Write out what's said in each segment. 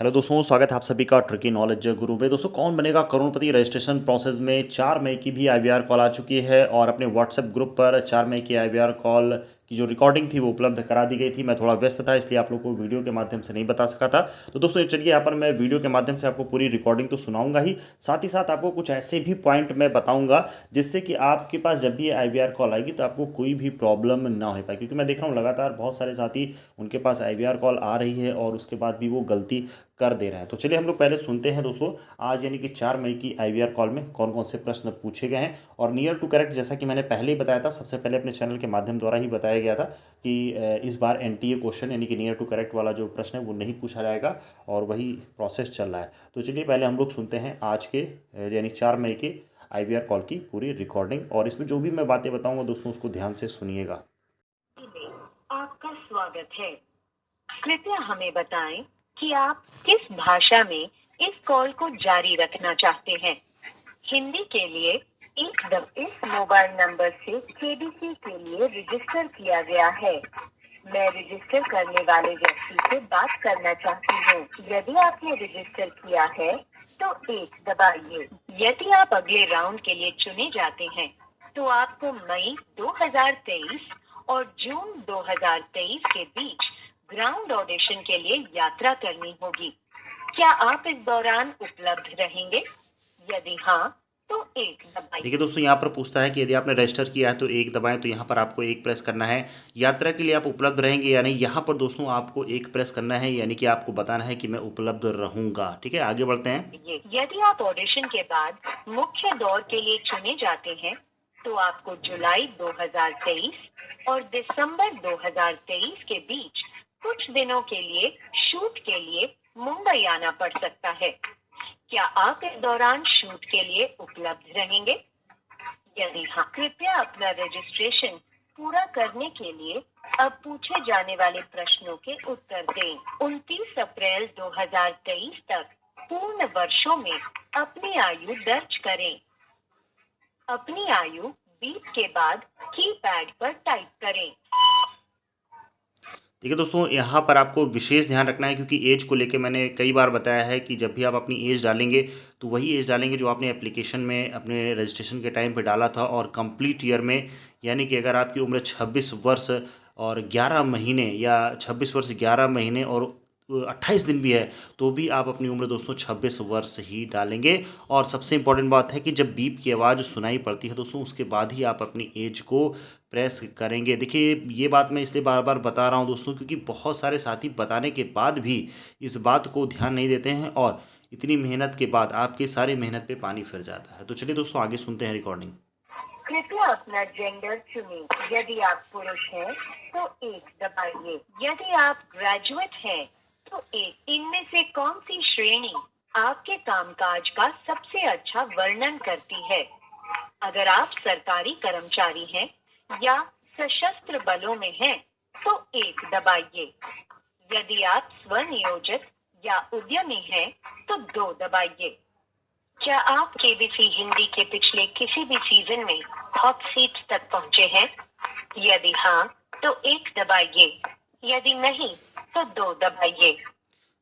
Hello दोस्तों, स्वागत है आप सभी का ट्रिकी नॉलेज गुरु में। दोस्तों, कौन बनेगा करोड़पति रजिस्ट्रेशन प्रोसेस में 4 मई की भी आईवीआर कॉल आ चुकी है और अपने व्हाट्सएप ग्रुप पर 4 मई की आईवीआर कॉल की जो रिकॉर्डिंग थी वो उपलब्ध करा दी गई थी। मैं थोड़ा व्यस्त था इसलिए आप लोगों को वीडियो के माध्यम से नहीं बता सका था। तो दोस्तों चलिए, यहाँ पर मैं वीडियो के माध्यम से आपको पूरी रिकॉर्डिंग तो सुनाऊंगा ही, साथ ही साथ आपको कुछ ऐसे भी पॉइंट मैं बताऊंगा जिससे कि आपके पास जब भी आईवीआर कॉल आएगी तो आपको कोई भी प्रॉब्लम ना हो पाए। क्योंकि मैं देख रहा हूँ लगातार बहुत सारे साथी उनके पास आईवीआर कॉल आ रही है और उसके बाद भी वो गलती कर दे रहे हैं। तो चलिए हम लोग पहले सुनते हैं दोस्तों, आज यानी कि 4 मई की आईवीआर कॉल में कौन कौन से प्रश्न पूछे गए हैं। और नियर टू करेक्ट, जैसा कि मैंने पहले ही बताया था, सबसे पहले अपने चैनल के माध्यम द्वारा ही बताया गया था कि इस बार एनटीए क्वेश्चन यानी कि नियर टू करेक्ट वाला जो प्रश्न है वो नहीं पूछा जाएगा और वही प्रोसेस चल रहा है। तो चलिए पहले हम लोग सुनते हैं आज के यानी 4 मई के आईवीआर कॉल की पूरी रिकॉर्डिंग, और इसमें जो भी मैं बातें बताऊंगा दोस्तों उसको ध्यान से सुनिएगा। आपका स्वागत है। कृपया हमें बताएं कि आप किस भाषा में इस कॉल को जारी रखना चाहते हैं। हिंदी के लिए इस मोबाइल नंबर से केबीसी के लिए रजिस्टर किया गया है। मैं रजिस्टर करने वाले व्यक्ति से बात करना चाहती हूँ। यदि आपने रजिस्टर किया है तो 1 दबाइए। यदि आप अगले राउंड के लिए चुने जाते हैं तो आपको मई 2023 और जून 2023 के बीच ग्राउंड ऑडिशन के लिए यात्रा करनी होगी। क्या आप इस दौरान उपलब्ध रहेंगे? यदि हाँ तो 1 दबाइए। देखिए दोस्तों, यहाँ पर पूछता है कि यदि आपने रजिस्टर किया है तो 1 दबाएं, तो यहाँ पर आपको 1 प्रेस करना है। यात्रा के लिए आप उपलब्ध रहेंगे या नहीं, यहाँ पर दोस्तों आपको 1 प्रेस करना है, यानी कि आपको बताना है कि मैं उपलब्ध रहूंगा। ठीक है, आगे बढ़ते हैं। यदि आप ऑडिशन के बाद मुख्य दौर के लिए चुने जाते हैं तो आपको जुलाई 2023 और दिसंबर 2023 के बीच कुछ दिनों के लिए शूट के लिए मुंबई आना पड़ सकता है। क्या आप इस दौरान शूट के लिए उपलब्ध रहेंगे? यदि हाँ, कृपया अपना रजिस्ट्रेशन पूरा करने के लिए अब पूछे जाने वाले प्रश्नों के उत्तर दें। 29 अप्रैल 2023 तक पूर्ण वर्षों में अपनी आयु दर्ज करें। अपनी आयु बीप के बाद कीपैड पर टाइप करें। देखिए दोस्तों, यहाँ पर आपको विशेष ध्यान रखना है क्योंकि एज को लेके मैंने कई बार बताया है कि जब भी आप अपनी एज डालेंगे तो वही एज डालेंगे जो आपने एप्लीकेशन में अपने रजिस्ट्रेशन के टाइम पे डाला था, और कंप्लीट ईयर में, यानी कि अगर आपकी उम्र 26 वर्ष और 11 महीने या 26 वर्ष 11 महीने और 28 दिन भी है तो भी आप अपनी उम्र दोस्तों 26 वर्ष ही डालेंगे। और सबसे इम्पॉर्टेंट बात है कि जब बीप की आवाज़ सुनाई पड़ती है दोस्तों उसके बाद ही आप अपनी एज को प्रेस करेंगे। देखिए, ये बात मैं इसलिए बार बार बता रहा हूँ दोस्तों क्योंकि बहुत सारे साथी बताने के बाद भी इस बात को ध्यान नहीं देते हैं और इतनी मेहनत के बाद आपकी सारी मेहनत पे पानी फिर जाता है। तो चलिए दोस्तों आगे सुनते हैं रिकॉर्डिंग। कृपया अपना जेंडर चुनें। यदि आप पुरुष हैं तो 1 दबाइए। यदि आप ग्रेजुएट हैं तो 1। इनमें से कौन सी श्रेणी आपके कामकाज का सबसे अच्छा वर्णन करती है? अगर आप सरकारी कर्मचारी हैं या सशस्त्र बलों में हैं तो 1 दबाइए। यदि आप स्वनियोजित या उद्यमी हैं तो 2 दबाइए। क्या आप केबीसी हिंदी के पिछले किसी भी सीजन में हॉट सीट तक पहुंचे हैं? यदि हाँ तो 1 दबाइए। यदि नहीं तो 2 दबाइए।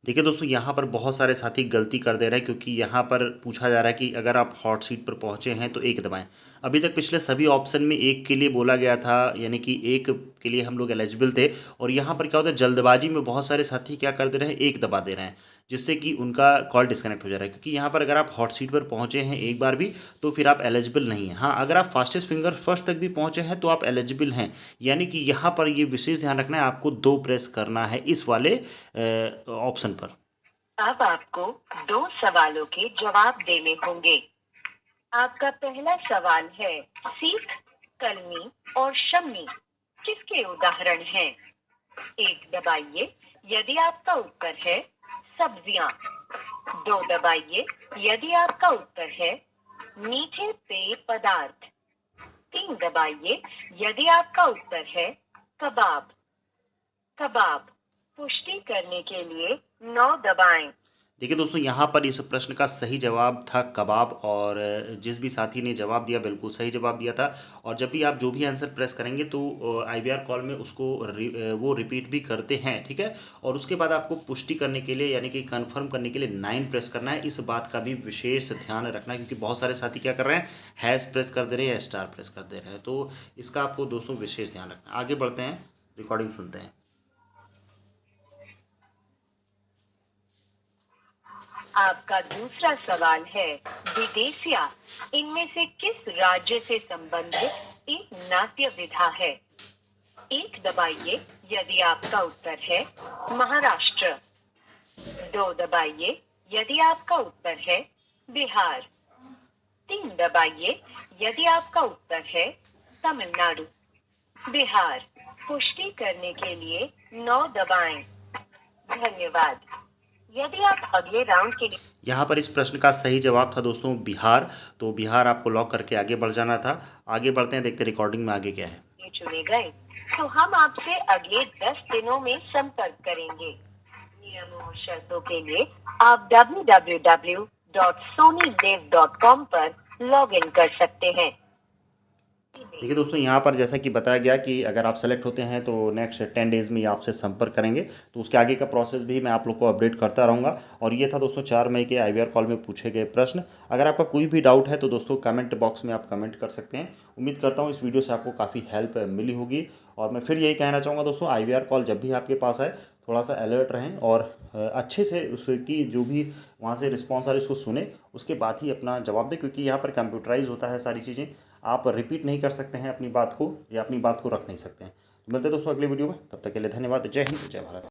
देखिए दोस्तों, यहाँ पर बहुत सारे साथी गलती कर दे रहे हैं क्योंकि यहाँ पर पूछा जा रहा है कि अगर आप हॉट सीट पर पहुँचे हैं तो 1 दबाएं। अभी तक पिछले सभी ऑप्शन में 1 के लिए बोला गया था, यानी कि 1 के लिए हम लोग एलिजिबल थे। और यहाँ पर क्या होता है, जल्दबाजी में बहुत सारे साथी क्या कर दे रहे हैं, 1 दबा दे रहे हैं, जिससे कि उनका कॉल डिस्कनेक्ट हो जा रहा है। क्योंकि यहाँ पर अगर आप हॉट सीट पर पहुँचे हैं एक बार भी तो फिर आप एलिजिबल नहीं हैं। हाँ, अगर आप फास्टेस्ट फिंगर फर्स्ट तक भी पहुँचे हैं तो आप एलिजिबल हैं। यानी कि यहाँ पर ये विशेष ध्यान रखना है, आपको 2 प्रेस करना है इस वाले ऑप्शन पर। अब आपको 2 सवालों के जवाब देने होंगे। आपका पहला सवाल है, सीख, कलमी और शम्मी किसके उदाहरण हैं? 1 दबाइए यदि आपका उत्तर है सब्जियां। 2 दबाइए यदि आपका उत्तर है मीठे पेय पदार्थ। 3 दबाइए यदि आपका उत्तर है कबाब। कबाब। पुष्टि करने के लिए 9 दबाएं। देखिए दोस्तों, यहाँ पर इस प्रश्न का सही जवाब था कबाब, और जिस भी साथी ने जवाब दिया बिल्कुल सही जवाब दिया था। और जब भी आप जो भी आंसर प्रेस करेंगे तो IVR कॉल में उसको वो रिपीट भी करते हैं, ठीक है। और उसके बाद आपको पुष्टि करने के लिए यानी कि कंफर्म करने के लिए 9 प्रेस करना है। इस बात का भी विशेष ध्यान रखना है, क्योंकि बहुत सारे साथी क्या कर रहे हैं, हैश प्रेस कर दे रहे हैं या स्टार प्रेस कर दे रहे हैं। तो इसका आपको दोस्तों विशेष ध्यान रखना है। आगे बढ़ते हैं, रिकॉर्डिंग सुनते हैं। आपका दूसरा सवाल है, विदेशिया इनमें से किस राज्य से संबंधित एक नाट्य विधा है? 1 दबाइए यदि आपका उत्तर है महाराष्ट्र। 2 दबाइए यदि आपका उत्तर है बिहार। 3 दबाइए यदि आपका उत्तर है तमिलनाडु। बिहार। पुष्टि करने के लिए 9 दबाएं। धन्यवाद। यदि आप अगले राउंड के लिए यहाँ पर इस प्रश्न का सही जवाब था दोस्तों बिहार। तो बिहार आपको लॉक करके आगे बढ़ जाना था। आगे बढ़ते हैं, देखते हैं रिकॉर्डिंग में आगे क्या है। चुने गए तो हम आपसे अगले 10 दिनों में संपर्क करेंगे। नियमों और शर्तों के लिए आप www.sonylive.com पर लॉग इन कर सकते हैं। देखिए दोस्तों, यहाँ पर जैसा कि बताया गया कि अगर आप सेलेक्ट होते हैं तो नेक्स्ट 10 डेज़ में ये आपसे संपर्क करेंगे। तो उसके आगे का प्रोसेस भी मैं आप लोग को अपडेट करता रहूँगा। और ये था दोस्तों 4 मई के IVR कॉल में पूछे गए प्रश्न। अगर आपका कोई भी डाउट है तो दोस्तों कमेंट बॉक्स में आप कमेंट कर सकते हैं। उम्मीद करता हूँ इस वीडियो से आपको काफ़ी हेल्प मिली होगी। और मैं फिर यही कहना चाहूँगा दोस्तों, IVR कॉल जब भी आपके पास आए थोड़ा सा अलर्ट रहें और अच्छे से उसकी जो भी वहाँ से रिस्पॉन्स आ रही है उसको सुने, उसके बाद ही अपना जवाब दें, क्योंकि यहाँ पर कंप्यूटराइज होता है सारी चीज़ें। आप रिपीट नहीं कर सकते हैं अपनी बात को, या अपनी बात को रख नहीं सकते हैं। मिलते हैं दोस्तों अगले वीडियो में, तब तक के लिए धन्यवाद। जय हिंद, जय भारत।